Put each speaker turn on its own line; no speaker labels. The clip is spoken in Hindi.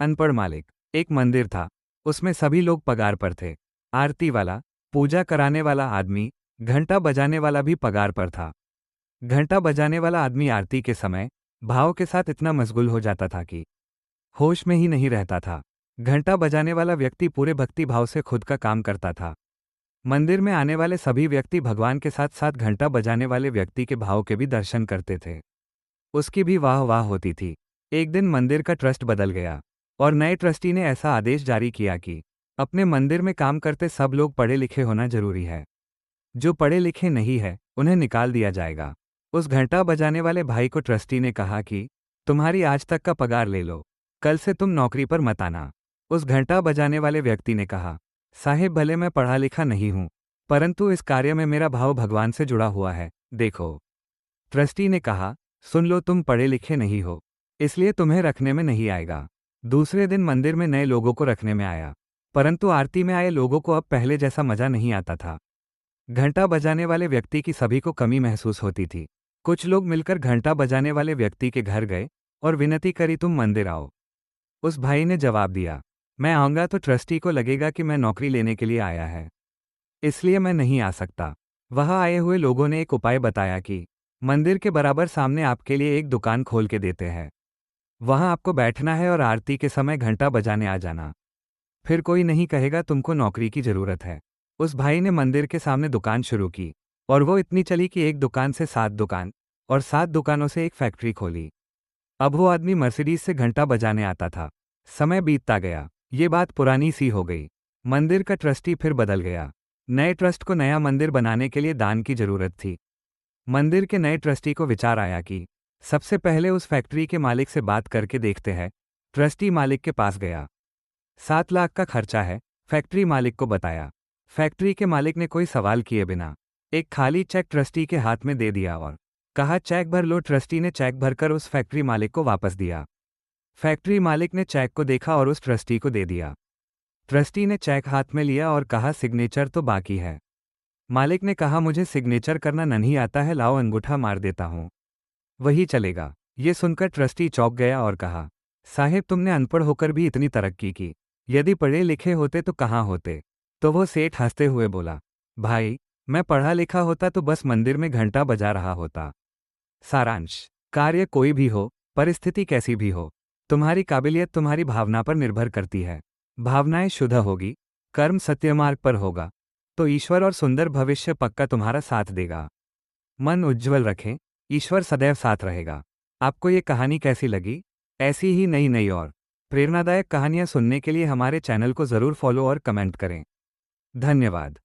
अनपढ़ मालिक। एक मंदिर था। उसमें सभी लोग पगार पर थे। आरती वाला, पूजा कराने वाला आदमी, घंटा बजाने वाला भी पगार पर था। घंटा बजाने वाला आदमी आरती के समय भाव के साथ इतना मशगूल हो जाता था कि होश में ही नहीं रहता था। घंटा बजाने वाला व्यक्ति पूरे भक्ति भाव से खुद का काम करता था। मंदिर में आने वाले सभी व्यक्ति भगवान के साथ साथ घंटा बजाने वाले व्यक्ति के भाव के भी दर्शन करते थे। उसकी भी वाह वाह होती थी। एक दिन मंदिर का ट्रस्ट बदल गया और नए ट्रस्टी ने ऐसा आदेश जारी किया कि अपने मंदिर में काम करते सब लोग पढ़े लिखे होना जरूरी है। जो पढ़े लिखे नहीं है उन्हें निकाल दिया जाएगा। उस घंटा बजाने वाले भाई को ट्रस्टी ने कहा कि तुम्हारी आज तक का पगार ले लो, कल से तुम नौकरी पर मत आना। उस घंटा बजाने वाले व्यक्ति ने कहा, साहेब भले मैं पढ़ा लिखा नहीं हूं, परंतु इस कार्य में मेरा भाव भगवान से जुड़ा हुआ है, देखो। ट्रस्टी ने कहा, सुन लो, तुम पढ़े लिखे नहीं हो, इसलिए तुम्हें रखने में नहीं आएगा। दूसरे दिन मंदिर में नए लोगों को रखने में आया, परंतु आरती में आए लोगों को अब पहले जैसा मजा नहीं आता था। घंटा बजाने वाले व्यक्ति की सभी को कमी महसूस होती थी। कुछ लोग मिलकर घंटा बजाने वाले व्यक्ति के घर गए और विनती करी, तुम मंदिर आओ। उस भाई ने जवाब दिया, मैं आऊंगा तो ट्रस्टी को लगेगा कि मैं नौकरी लेने के लिए आया है, इसलिए मैं नहीं आ सकता। वहां आए हुए लोगों ने एक उपाय बताया कि मंदिर के बराबर सामने आपके लिए एक दुकान खोल के देते हैं। वहां आपको बैठना है और आरती के समय घंटा बजाने आ जाना। फिर कोई नहीं कहेगा तुमको नौकरी की जरूरत है। उस भाई ने मंदिर के सामने दुकान शुरू की और वो इतनी चली कि एक दुकान से 7 दुकान और 7 दुकानों से एक फैक्ट्री खोली। अब वो आदमी मर्सिडीज से घंटा बजाने आता था। समय बीतता गया, ये बात पुरानी सी हो गई। मंदिर का ट्रस्टी फिर बदल गया। नए ट्रस्ट को नया मंदिर बनाने के लिए दान की जरूरत थी। मंदिर के नए ट्रस्टी को विचार आया कि सबसे पहले उस फैक्ट्री के मालिक से बात करके देखते हैं। ट्रस्टी मालिक के पास गया। 7 लाख का खर्चा है, फैक्ट्री मालिक को बताया। फैक्ट्री के मालिक ने कोई सवाल किए बिना एक खाली चेक ट्रस्टी के हाथ में दे दिया और कहा, चेक भर लो। ट्रस्टी ने चेक भरकर उस फैक्ट्री मालिक को वापस दिया। फैक्ट्री मालिक ने चेक को देखा और उस ट्रस्टी को दे दिया। ट्रस्टी ने चेक हाथ में लिया और कहा, सिग्नेचर तो बाकी है। मालिक ने कहा, मुझे सिग्नेचर करना नहीं आता है, लाओ अंगूठा मार देता हूं, वही चलेगा। ये सुनकर ट्रस्टी चौंक गया और कहा, साहेब तुमने अनपढ़ होकर भी इतनी तरक्की की, यदि पढ़े लिखे होते तो कहाँ होते। तो वो सेठ हंसते हुए बोला, भाई मैं पढ़ा लिखा होता तो बस मंदिर में घंटा बजा रहा होता। सारांश, कार्य कोई भी हो, परिस्थिति कैसी भी हो, तुम्हारी काबिलियत तुम्हारी भावना पर निर्भर करती है। भावनाएं शुद्ध होगी, कर्म सत्य मार्ग पर होगा, तो ईश्वर और सुंदर भविष्य पक्का तुम्हारा साथ देगा। मन उज्जवल रखें, ईश्वर सदैव साथ रहेगा। आपको ये कहानी कैसी लगी? ऐसी ही नई नई और प्रेरणादायक कहानियां सुनने के लिए हमारे चैनल को जरूर फॉलो और कमेंट करें। धन्यवाद।